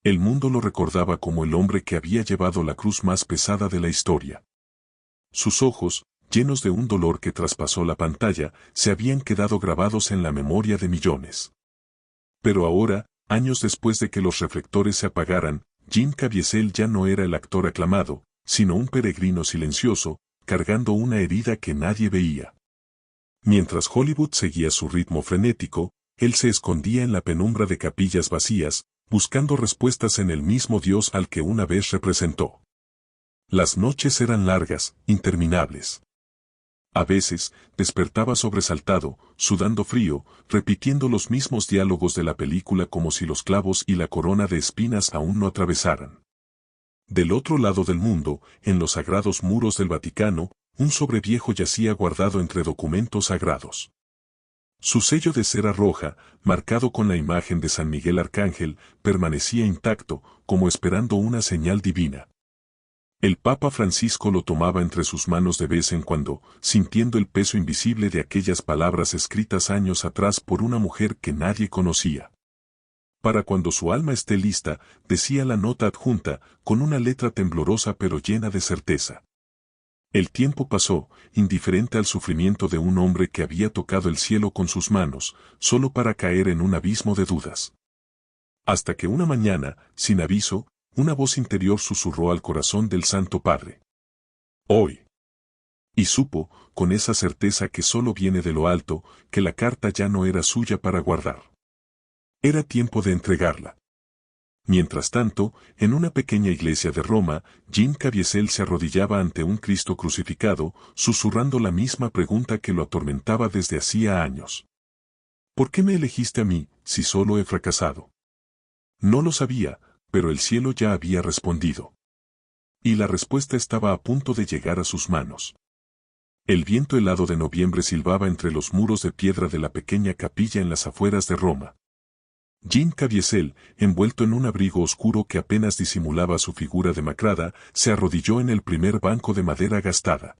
El mundo lo recordaba como el hombre que había llevado la cruz más pesada de la historia. Sus ojos, llenos de un dolor que traspasó la pantalla, se habían quedado grabados en la memoria de millones. Pero ahora, años después de que los reflectores se apagaran, Jim Caviezel ya no era el actor aclamado, sino un peregrino silencioso, cargando una herida que nadie veía. Mientras Hollywood seguía su ritmo frenético, él se escondía en la penumbra de capillas vacías, buscando respuestas en el mismo Dios al que una vez representó. Las noches eran largas, interminables. A veces, despertaba sobresaltado, sudando frío, repitiendo los mismos diálogos de la película como si los clavos y la corona de espinas aún no atravesaran. Del otro lado del mundo, en los sagrados muros del Vaticano, un sobreviejo yacía guardado entre documentos sagrados. Su sello de cera roja, marcado con la imagen de San Miguel Arcángel, permanecía intacto, como esperando una señal divina. El Papa Francisco lo tomaba entre sus manos de vez en cuando, sintiendo el peso invisible de aquellas palabras escritas años atrás por una mujer que nadie conocía. Para cuando su alma esté lista, decía la nota adjunta, con una letra temblorosa pero llena de certeza. El tiempo pasó, indiferente al sufrimiento de un hombre que había tocado el cielo con sus manos, solo para caer en un abismo de dudas. Hasta que una mañana, sin aviso, una voz interior susurró al corazón del Santo Padre. Hoy. Y supo, con esa certeza que solo viene de lo alto, que la carta ya no era suya para guardar. Era tiempo de entregarla. Mientras tanto, en una pequeña iglesia de Roma, Jim Caviezel se arrodillaba ante un Cristo crucificado, susurrando la misma pregunta que lo atormentaba desde hacía años. ¿Por qué me elegiste a mí, si solo he fracasado? No lo sabía, pero el cielo ya había respondido. Y la respuesta estaba a punto de llegar a sus manos. El viento helado de noviembre silbaba entre los muros de piedra de la pequeña capilla en las afueras de Roma. Jim Caviezel, envuelto en un abrigo oscuro que apenas disimulaba su figura demacrada, se arrodilló en el primer banco de madera gastada.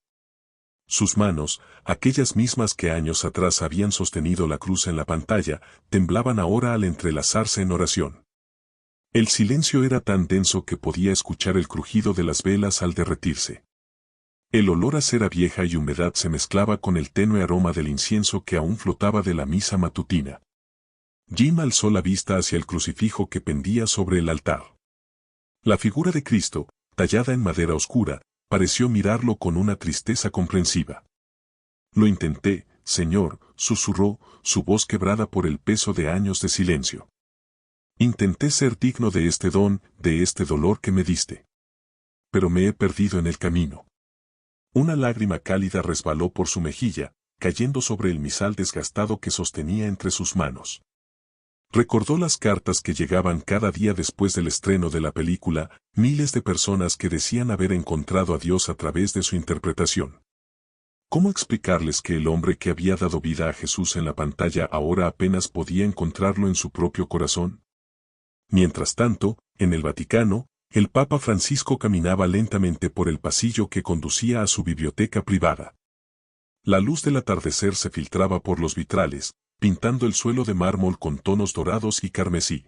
Sus manos, aquellas mismas que años atrás habían sostenido la cruz en la pantalla, temblaban ahora al entrelazarse en oración. El silencio era tan denso que podía escuchar el crujido de las velas al derretirse. El olor a cera vieja y humedad se mezclaba con el tenue aroma del incienso que aún flotaba de la misa matutina. Jim alzó la vista hacia el crucifijo que pendía sobre el altar. La figura de Cristo, tallada en madera oscura, pareció mirarlo con una tristeza comprensiva. Lo intenté, Señor, susurró, su voz quebrada por el peso de años de silencio. Intenté ser digno de este don, de este dolor que me diste. Pero me he perdido en el camino. Una lágrima cálida resbaló por su mejilla, cayendo sobre el misal desgastado que sostenía entre sus manos. Recordó las cartas que llegaban cada día después del estreno de la película, miles de personas que decían haber encontrado a Dios a través de su interpretación. ¿Cómo explicarles que el hombre que había dado vida a Jesús en la pantalla ahora apenas podía encontrarlo en su propio corazón? Mientras tanto, en el Vaticano, el Papa Francisco caminaba lentamente por el pasillo que conducía a su biblioteca privada. La luz del atardecer se filtraba por los vitrales, pintando el suelo de mármol con tonos dorados y carmesí.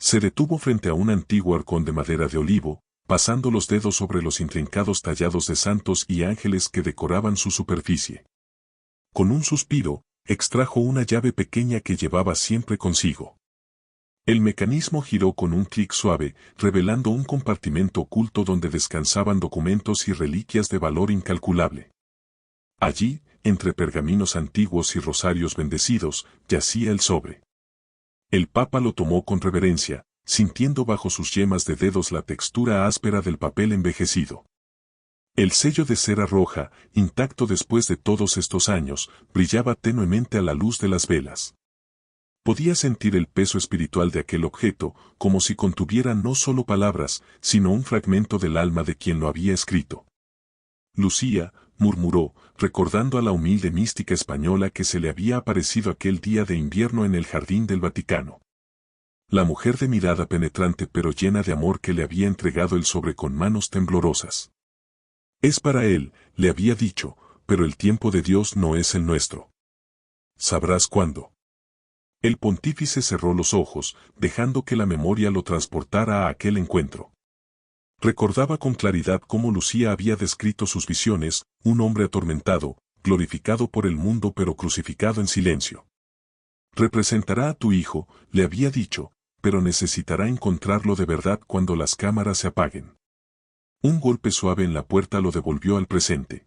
Se detuvo frente a un antiguo arcón de madera de olivo, pasando los dedos sobre los intrincados tallados de santos y ángeles que decoraban su superficie. Con un suspiro, extrajo una llave pequeña que llevaba siempre consigo. El mecanismo giró con un clic suave, revelando un compartimento oculto donde descansaban documentos y reliquias de valor incalculable. Allí, entre pergaminos antiguos y rosarios bendecidos, yacía el sobre. El Papa lo tomó con reverencia, sintiendo bajo sus yemas de dedos la textura áspera del papel envejecido. El sello de cera roja, intacto después de todos estos años, brillaba tenuemente a la luz de las velas. Podía sentir el peso espiritual de aquel objeto, como si contuviera no solo palabras, sino un fragmento del alma de quien lo había escrito. Lucía, murmuró, recordando a la humilde mística española que se le había aparecido aquel día de invierno en el jardín del Vaticano. La mujer de mirada penetrante pero llena de amor que le había entregado el sobre con manos temblorosas. Es para él, le había dicho, pero el tiempo de Dios no es el nuestro. Sabrás cuándo. El pontífice cerró los ojos, dejando que la memoria lo transportara a aquel encuentro. Recordaba con claridad cómo Lucía había descrito sus visiones, un hombre atormentado, glorificado por el mundo pero crucificado en silencio. Representará a tu hijo, le había dicho, pero necesitará encontrarlo de verdad cuando las cámaras se apaguen. Un golpe suave en la puerta lo devolvió al presente.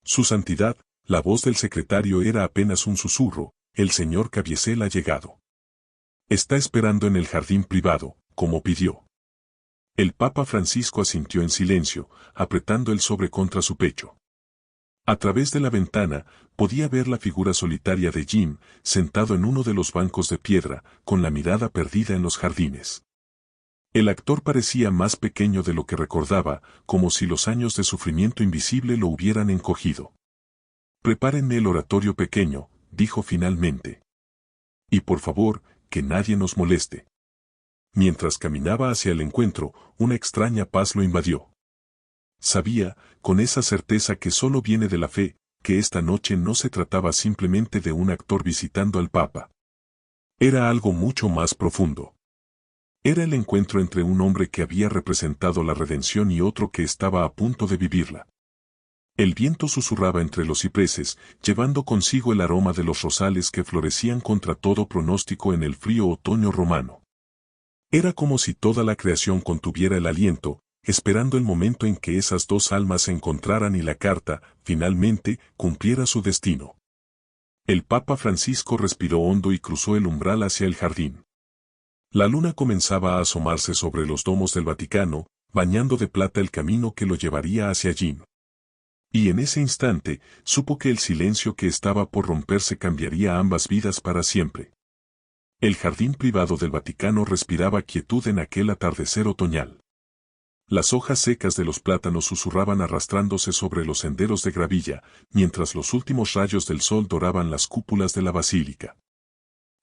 Su santidad, la voz del secretario era apenas un susurro, el señor Caviezel ha llegado. Está esperando en el jardín privado, como pidió. El Papa Francisco asintió en silencio, apretando el sobre contra su pecho. A través de la ventana, podía ver la figura solitaria de Jim, sentado en uno de los bancos de piedra, con la mirada perdida en los jardines. El actor parecía más pequeño de lo que recordaba, como si los años de sufrimiento invisible lo hubieran encogido. Prepárenme el oratorio pequeño, dijo finalmente. Y por favor, que nadie nos moleste. Mientras caminaba hacia el encuentro, una extraña paz lo invadió. Sabía, con esa certeza que solo viene de la fe, que esta noche no se trataba simplemente de un actor visitando al Papa. Era algo mucho más profundo. Era el encuentro entre un hombre que había representado la redención y otro que estaba a punto de vivirla. El viento susurraba entre los cipreses, llevando consigo el aroma de los rosales que florecían contra todo pronóstico en el frío otoño romano. Era como si toda la creación contuviera el aliento, esperando el momento en que esas dos almas se encontraran y la carta, finalmente, cumpliera su destino. El Papa Francisco respiró hondo y cruzó el umbral hacia el jardín. La luna comenzaba a asomarse sobre los domos del Vaticano, bañando de plata el camino que lo llevaría hacia Jim. Y en ese instante, supo que el silencio que estaba por romperse cambiaría ambas vidas para siempre. El jardín privado del Vaticano respiraba quietud en aquel atardecer otoñal. Las hojas secas de los plátanos susurraban arrastrándose sobre los senderos de gravilla, mientras los últimos rayos del sol doraban las cúpulas de la basílica.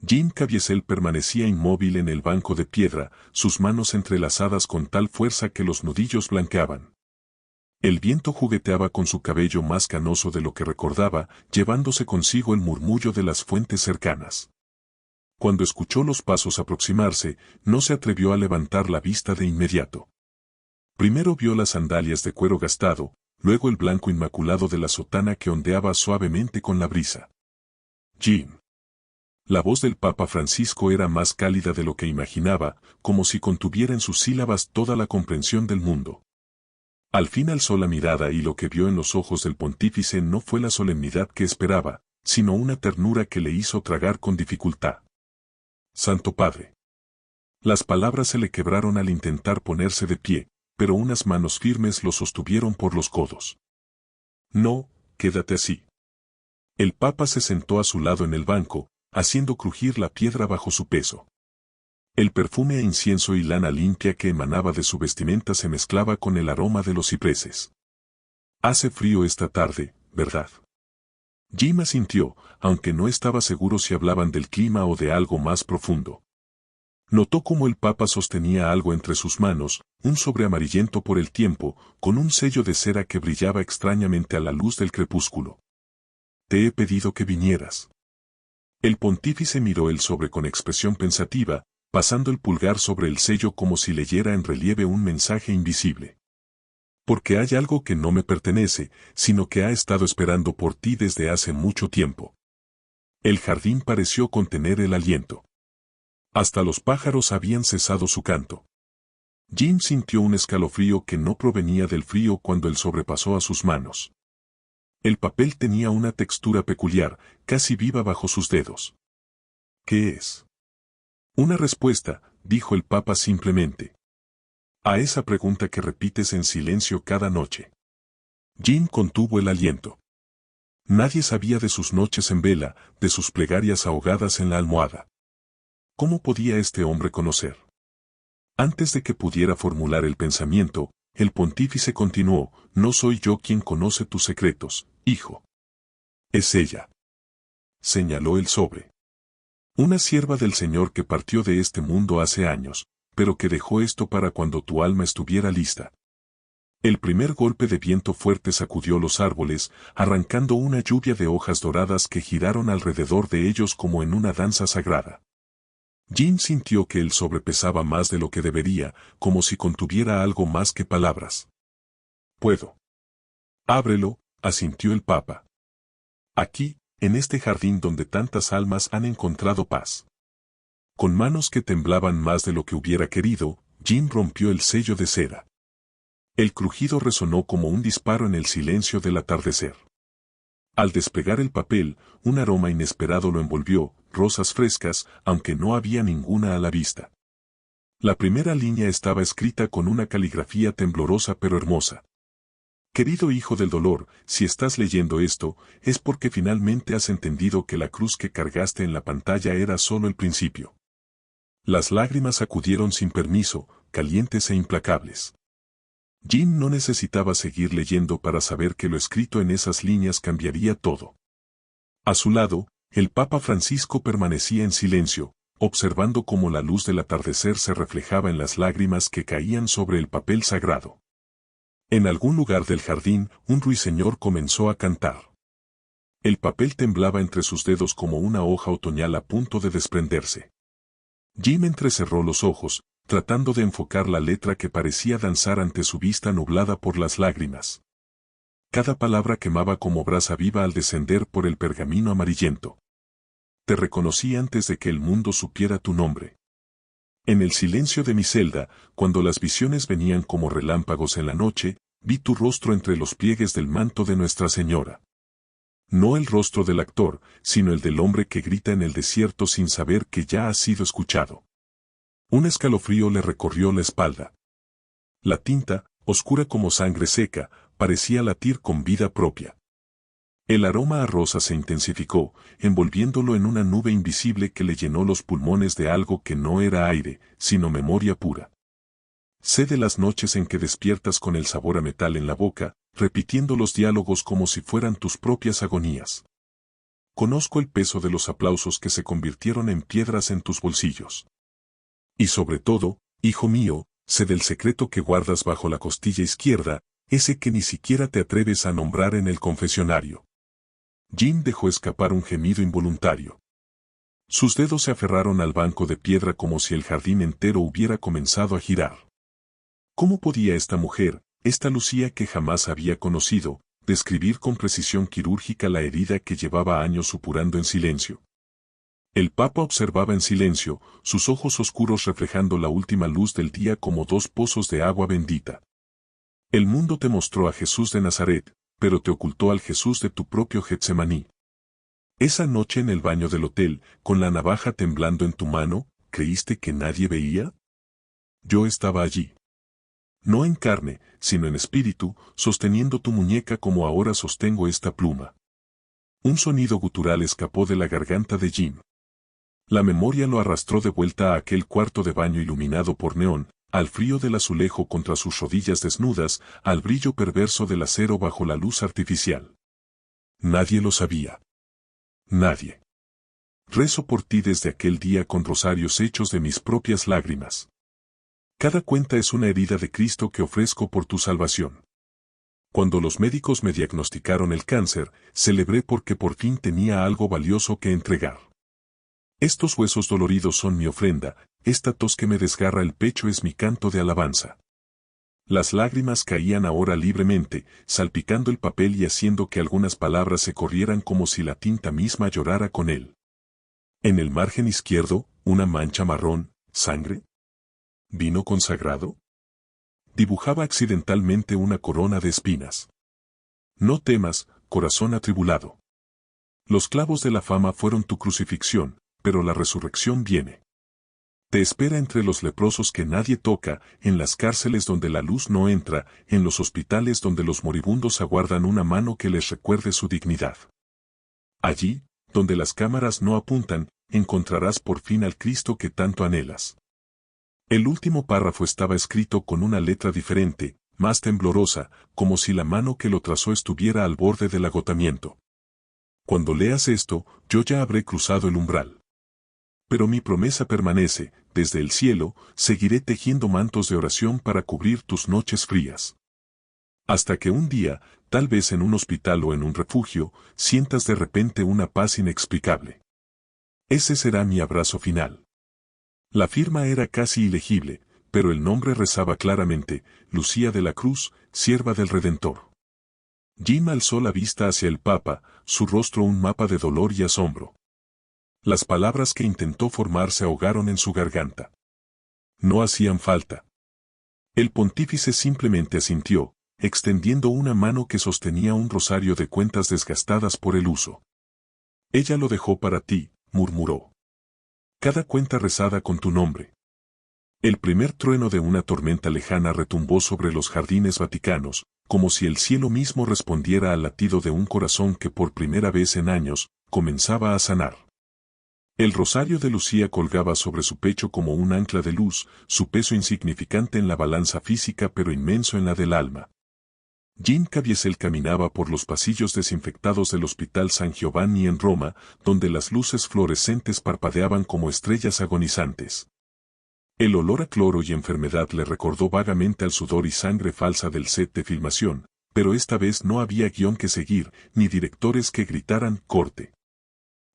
Jim Caviezel permanecía inmóvil en el banco de piedra, sus manos entrelazadas con tal fuerza que los nudillos blanqueaban. El viento jugueteaba con su cabello más canoso de lo que recordaba, llevándose consigo el murmullo de las fuentes cercanas. Cuando escuchó los pasos aproximarse, no se atrevió a levantar la vista de inmediato. Primero vio las sandalias de cuero gastado, luego el blanco inmaculado de la sotana que ondeaba suavemente con la brisa. Jim. La voz del Papa Francisco era más cálida de lo que imaginaba, como si contuviera en sus sílabas toda la comprensión del mundo. Al fin alzó la mirada y lo que vio en los ojos del pontífice no fue la solemnidad que esperaba, sino una ternura que le hizo tragar con dificultad. Santo Padre. Las palabras se le quebraron al intentar ponerse de pie, pero unas manos firmes lo sostuvieron por los codos. No, quédate así. El Papa se sentó a su lado en el banco, haciendo crujir la piedra bajo su peso. El perfume a incienso y lana limpia que emanaba de su vestimenta se mezclaba con el aroma de los cipreses. Hace frío esta tarde, ¿verdad? Jim asintió, aunque no estaba seguro si hablaban del clima o de algo más profundo. Notó cómo el Papa sostenía algo entre sus manos, un sobre amarillento por el tiempo, con un sello de cera que brillaba extrañamente a la luz del crepúsculo. Te he pedido que vinieras. El pontífice miró el sobre con expresión pensativa, pasando el pulgar sobre el sello como si leyera en relieve un mensaje invisible. Porque hay algo que no me pertenece, sino que ha estado esperando por ti desde hace mucho tiempo. El jardín pareció contener el aliento. Hasta los pájaros habían cesado su canto. Jim sintió un escalofrío que no provenía del frío cuando el sobre pasó a sus manos. El papel tenía una textura peculiar, casi viva bajo sus dedos. ¿Qué es? Una respuesta, dijo el Papa simplemente. A esa pregunta que repites en silencio cada noche. Jim contuvo el aliento. Nadie sabía de sus noches en vela, de sus plegarias ahogadas en la almohada. ¿Cómo podía este hombre conocer? Antes de que pudiera formular el pensamiento, el pontífice continuó, no soy yo quien conoce tus secretos, hijo. Es ella. Señaló el sobre. Una sierva del Señor que partió de este mundo hace años, pero que dejó esto para cuando tu alma estuviera lista. El primer golpe de viento fuerte sacudió los árboles, arrancando una lluvia de hojas doradas que giraron alrededor de ellos como en una danza sagrada. Jim sintió que él sobrepesaba más de lo que debería, como si contuviera algo más que palabras. «Puedo». «Ábrelo», asintió el Papa. «Aquí, en este jardín donde tantas almas han encontrado paz». Con manos que temblaban más de lo que hubiera querido, Jim rompió el sello de cera. El crujido resonó como un disparo en el silencio del atardecer. Al desplegar el papel, un aroma inesperado lo envolvió, rosas frescas, aunque no había ninguna a la vista. La primera línea estaba escrita con una caligrafía temblorosa pero hermosa. Querido hijo del dolor, si estás leyendo esto, es porque finalmente has entendido que la cruz que cargaste en la pantalla era solo el principio. Las lágrimas acudieron sin permiso, calientes e implacables. Jim no necesitaba seguir leyendo para saber que lo escrito en esas líneas cambiaría todo. A su lado, el Papa Francisco permanecía en silencio, observando cómo la luz del atardecer se reflejaba en las lágrimas que caían sobre el papel sagrado. En algún lugar del jardín, un ruiseñor comenzó a cantar. El papel temblaba entre sus dedos como una hoja otoñal a punto de desprenderse. Jim entrecerró los ojos, tratando de enfocar la letra que parecía danzar ante su vista nublada por las lágrimas. Cada palabra quemaba como brasa viva al descender por el pergamino amarillento. Te reconocí antes de que el mundo supiera tu nombre. En el silencio de mi celda, cuando las visiones venían como relámpagos en la noche, vi tu rostro entre los pliegues del manto de Nuestra Señora. No el rostro del actor, sino el del hombre que grita en el desierto sin saber que ya ha sido escuchado. Un escalofrío le recorrió la espalda. La tinta, oscura como sangre seca, parecía latir con vida propia. El aroma a rosa se intensificó, envolviéndolo en una nube invisible que le llenó los pulmones de algo que no era aire, sino memoria pura. Sé de las noches en que despiertas con el sabor a metal en la boca, repitiendo los diálogos como si fueran tus propias agonías. Conozco el peso de los aplausos que se convirtieron en piedras en tus bolsillos. Y sobre todo, hijo mío, sé del secreto que guardas bajo la costilla izquierda, ese que ni siquiera te atreves a nombrar en el confesionario. Jim dejó escapar un gemido involuntario. Sus dedos se aferraron al banco de piedra como si el jardín entero hubiera comenzado a girar. ¿Cómo podía esta mujer, esta Lucía que jamás había conocido, describir con precisión quirúrgica la herida que llevaba años supurando en silencio? El Papa observaba en silencio, sus ojos oscuros reflejando la última luz del día como dos pozos de agua bendita. El mundo te mostró a Jesús de Nazaret, pero te ocultó al Jesús de tu propio Getsemaní. Esa noche en el baño del hotel, con la navaja temblando en tu mano, ¿creíste que nadie veía? Yo estaba allí. No en carne, sino en espíritu, sosteniendo tu muñeca como ahora sostengo esta pluma. Un sonido gutural escapó de la garganta de Jim. La memoria lo arrastró de vuelta a aquel cuarto de baño iluminado por neón, al frío del azulejo contra sus rodillas desnudas, al brillo perverso del acero bajo la luz artificial. Nadie lo sabía. Nadie. Rezo por ti desde aquel día con rosarios hechos de mis propias lágrimas. Cada cuenta es una herida de Cristo que ofrezco por tu salvación. Cuando los médicos me diagnosticaron el cáncer, celebré porque por fin tenía algo valioso que entregar. Estos huesos doloridos son mi ofrenda, esta tos que me desgarra el pecho es mi canto de alabanza. Las lágrimas caían ahora libremente, salpicando el papel y haciendo que algunas palabras se corrieran como si la tinta misma llorara con él. En el margen izquierdo, una mancha marrón, sangre. ¿Vino consagrado? Dibujaba accidentalmente una corona de espinas. No temas, corazón atribulado. Los clavos de la fama fueron tu crucifixión, pero la resurrección viene. Te espera entre los leprosos que nadie toca, en las cárceles donde la luz no entra, en los hospitales donde los moribundos aguardan una mano que les recuerde su dignidad. Allí, donde las cámaras no apuntan, encontrarás por fin al Cristo que tanto anhelas. El último párrafo estaba escrito con una letra diferente, más temblorosa, como si la mano que lo trazó estuviera al borde del agotamiento. Cuando leas esto, yo ya habré cruzado el umbral. Pero mi promesa permanece, desde el cielo, seguiré tejiendo mantos de oración para cubrir tus noches frías. Hasta que un día, tal vez en un hospital o en un refugio, sientas de repente una paz inexplicable. Ese será mi abrazo final. La firma era casi ilegible, pero el nombre rezaba claramente: Lucía de la Cruz, sierva del Redentor. Jim alzó la vista hacia el Papa, su rostro un mapa de dolor y asombro. Las palabras que intentó formar se ahogaron en su garganta. No hacían falta. El pontífice simplemente asintió, extendiendo una mano que sostenía un rosario de cuentas desgastadas por el uso. Ella lo dejó para ti, murmuró. Cada cuenta rezada con tu nombre. El primer trueno de una tormenta lejana retumbó sobre los jardines vaticanos, como si el cielo mismo respondiera al latido de un corazón que por primera vez en años, comenzaba a sanar. El rosario de Lucía colgaba sobre su pecho como un ancla de luz, su peso insignificante en la balanza física pero inmenso en la del alma. Jean Caviezel caminaba por los pasillos desinfectados del Hospital San Giovanni en Roma, donde las luces fluorescentes parpadeaban como estrellas agonizantes. El olor a cloro y enfermedad le recordó vagamente al sudor y sangre falsa del set de filmación, pero esta vez no había guión que seguir, ni directores que gritaran «corte».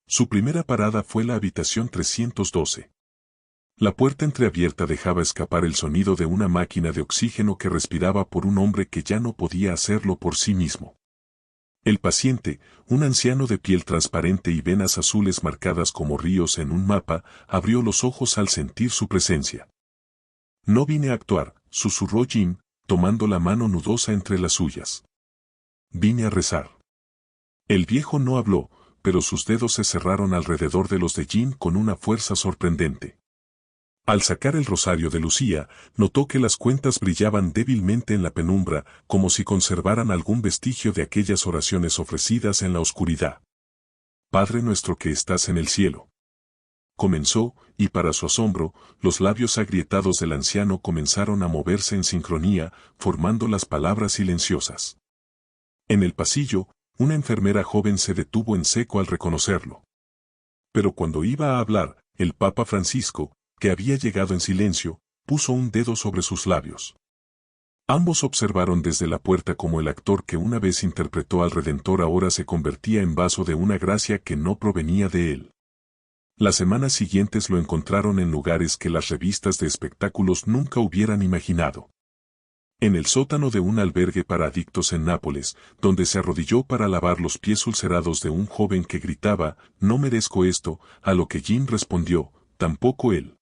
Su primera parada fue la habitación 312. La puerta entreabierta dejaba escapar el sonido de una máquina de oxígeno que respiraba por un hombre que ya no podía hacerlo por sí mismo. El paciente, un anciano de piel transparente y venas azules marcadas como ríos en un mapa, abrió los ojos al sentir su presencia. «No vine a actuar», susurró Jim, tomando la mano nudosa entre las suyas. «Vine a rezar». El viejo no habló, pero sus dedos se cerraron alrededor de los de Jim con una fuerza sorprendente. Al sacar el rosario de Lucía, notó que las cuentas brillaban débilmente en la penumbra, como si conservaran algún vestigio de aquellas oraciones ofrecidas en la oscuridad. «Padre nuestro que estás en el cielo». Comenzó, y para su asombro, los labios agrietados del anciano comenzaron a moverse en sincronía, formando las palabras silenciosas. En el pasillo, una enfermera joven se detuvo en seco al reconocerlo. Pero cuando iba a hablar, el Papa Francisco, que había llegado en silencio, puso un dedo sobre sus labios. Ambos observaron desde la puerta cómo el actor que una vez interpretó al Redentor ahora se convertía en vaso de una gracia que no provenía de él. Las semanas siguientes lo encontraron en lugares que las revistas de espectáculos nunca hubieran imaginado. En el sótano de un albergue para adictos en Nápoles, donde se arrodilló para lavar los pies ulcerados de un joven que gritaba, «No merezco esto», a lo que Jim respondió, «Tampoco él».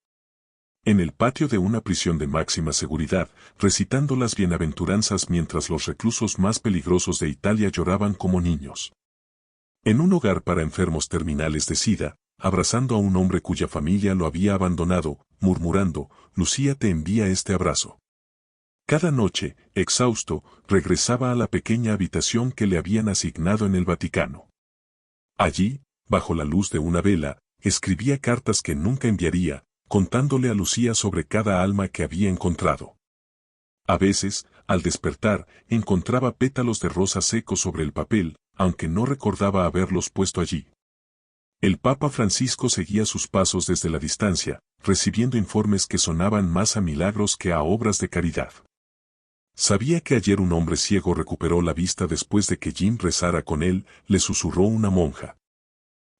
En el patio de una prisión de máxima seguridad, recitando las bienaventuranzas mientras los reclusos más peligrosos de Italia lloraban como niños. En un hogar para enfermos terminales de SIDA, abrazando a un hombre cuya familia lo había abandonado, murmurando, «Lucía te envía este abrazo». Cada noche, exhausto, regresaba a la pequeña habitación que le habían asignado en el Vaticano. Allí, bajo la luz de una vela, escribía cartas que nunca enviaría, contándole a Lucía sobre cada alma que había encontrado. A veces, al despertar, encontraba pétalos de rosa secos sobre el papel, aunque no recordaba haberlos puesto allí. El Papa Francisco seguía sus pasos desde la distancia, recibiendo informes que sonaban más a milagros que a obras de caridad. Sabía que ayer un hombre ciego recuperó la vista después de que Jim rezara con él, le susurró una monja.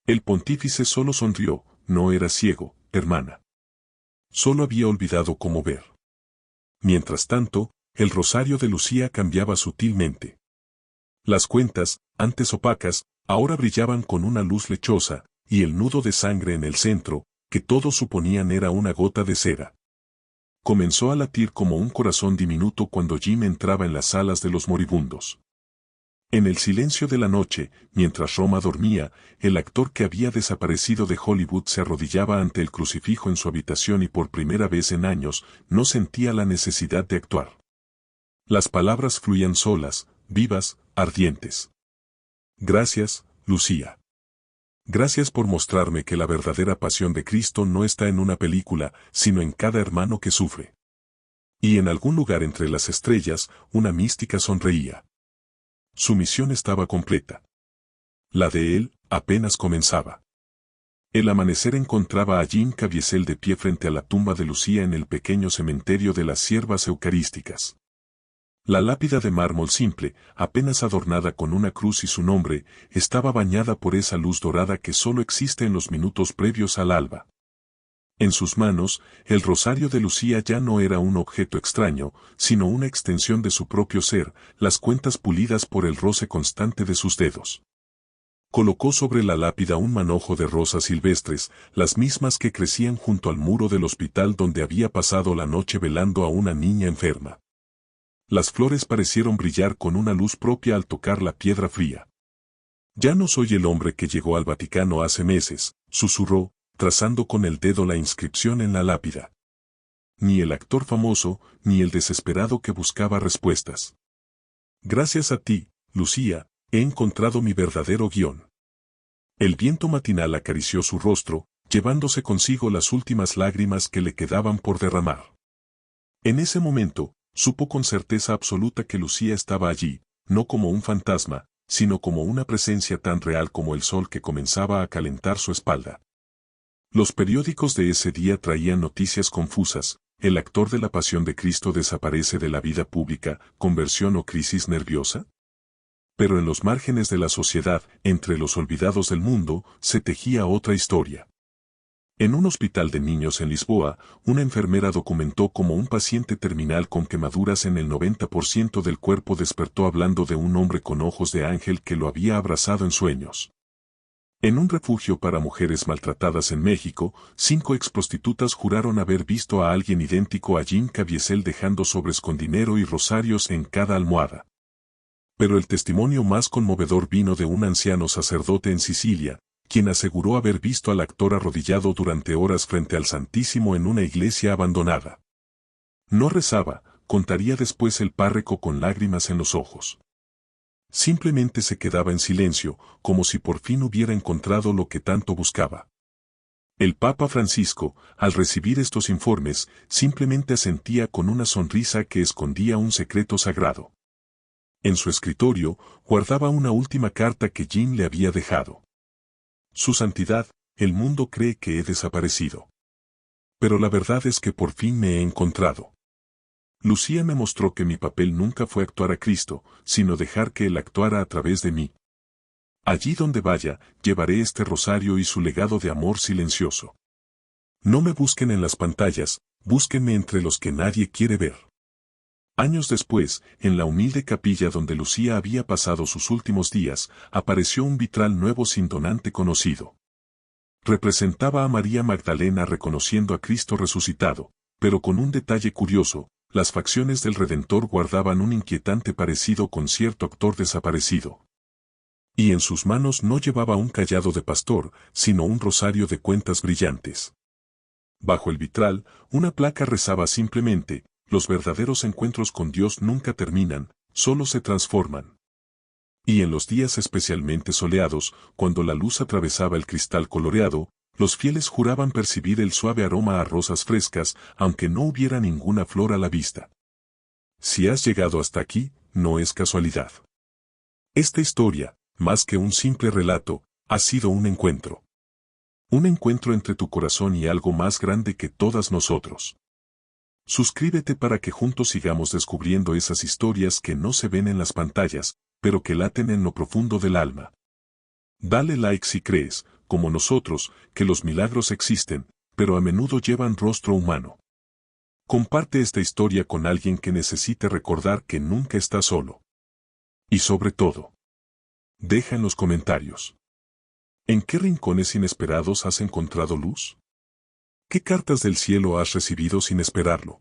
El pontífice solo sonrió, no era ciego, hermana. Solo había olvidado cómo ver. Mientras tanto, el rosario de Lucía cambiaba sutilmente. Las cuentas, antes opacas, ahora brillaban con una luz lechosa, y el nudo de sangre en el centro, que todos suponían era una gota de cera. Comenzó a latir como un corazón diminuto cuando Jim entraba en las salas de los moribundos. En el silencio de la noche, mientras Roma dormía, el actor que había desaparecido de Hollywood se arrodillaba ante el crucifijo en su habitación y por primera vez en años no sentía la necesidad de actuar. Las palabras fluían solas, vivas, ardientes. «Gracias, Lucía. Gracias por mostrarme que la verdadera pasión de Cristo no está en una película, sino en cada hermano que sufre». Y en algún lugar entre las estrellas, una mística sonreía. Su misión estaba completa. La de él, apenas comenzaba. El amanecer encontraba a Jim Caviezel de pie frente a la tumba de Lucía en el pequeño cementerio de las siervas eucarísticas. La lápida de mármol simple, apenas adornada con una cruz y su nombre, estaba bañada por esa luz dorada que solo existe en los minutos previos al alba. En sus manos, el rosario de Lucía ya no era un objeto extraño, sino una extensión de su propio ser, las cuentas pulidas por el roce constante de sus dedos. Colocó sobre la lápida un manojo de rosas silvestres, las mismas que crecían junto al muro del hospital donde había pasado la noche velando a una niña enferma. Las flores parecieron brillar con una luz propia al tocar la piedra fría. «Ya no soy el hombre que llegó al Vaticano hace meses», susurró, trazando con el dedo la inscripción en la lápida. Ni el actor famoso, ni el desesperado que buscaba respuestas. «Gracias a ti, Lucía, he encontrado mi verdadero guión». El viento matinal acarició su rostro, llevándose consigo las últimas lágrimas que le quedaban por derramar. En ese momento, supo con certeza absoluta que Lucía estaba allí, no como un fantasma, sino como una presencia tan real como el sol que comenzaba a calentar su espalda. Los periódicos de ese día traían noticias confusas: ¿el actor de la Pasión de Cristo desaparece de la vida pública, conversión o crisis nerviosa? Pero en los márgenes de la sociedad, entre los olvidados del mundo, se tejía otra historia. En un hospital de niños en Lisboa, una enfermera documentó cómo un paciente terminal con quemaduras en el 90% del cuerpo despertó hablando de un hombre con ojos de ángel que lo había abrazado en sueños. En un refugio para mujeres maltratadas en México, 5 exprostitutas juraron haber visto a alguien idéntico a Jim Caviezel dejando sobres con dinero y rosarios en cada almohada. Pero el testimonio más conmovedor vino de un anciano sacerdote en Sicilia, quien aseguró haber visto al actor arrodillado durante horas frente al Santísimo en una iglesia abandonada. No rezaba, contaría después el párroco con lágrimas en los ojos. Simplemente se quedaba en silencio, como si por fin hubiera encontrado lo que tanto buscaba. El Papa Francisco, al recibir estos informes, simplemente asentía con una sonrisa que escondía un secreto sagrado. En su escritorio, guardaba una última carta que Jim le había dejado. «Su santidad, el mundo cree que he desaparecido. Pero la verdad es que por fin me he encontrado. Lucía me mostró que mi papel nunca fue actuar a Cristo, sino dejar que Él actuara a través de mí. Allí donde vaya, llevaré este rosario y su legado de amor silencioso. No me busquen en las pantallas, búsquenme entre los que nadie quiere ver». Años después, en la humilde capilla donde Lucía había pasado sus últimos días, apareció un vitral nuevo sin donante conocido. Representaba a María Magdalena reconociendo a Cristo resucitado, pero con un detalle curioso: las facciones del Redentor guardaban un inquietante parecido con cierto actor desaparecido. Y en sus manos no llevaba un cayado de pastor, sino un rosario de cuentas brillantes. Bajo el vitral, una placa rezaba simplemente: «Los verdaderos encuentros con Dios nunca terminan, solo se transforman». Y en los días especialmente soleados, cuando la luz atravesaba el cristal coloreado, los fieles juraban percibir el suave aroma a rosas frescas, aunque no hubiera ninguna flor a la vista. Si has llegado hasta aquí, no es casualidad. Esta historia, más que un simple relato, ha sido un encuentro. Un encuentro entre tu corazón y algo más grande que todas nosotros. Suscríbete para que juntos sigamos descubriendo esas historias que no se ven en las pantallas, pero que laten en lo profundo del alma. Dale like si crees, como nosotros, que los milagros existen, pero a menudo llevan rostro humano. Comparte esta historia con alguien que necesite recordar que nunca está solo. Y sobre todo, deja en los comentarios: ¿en qué rincones inesperados has encontrado luz? ¿Qué cartas del cielo has recibido sin esperarlo?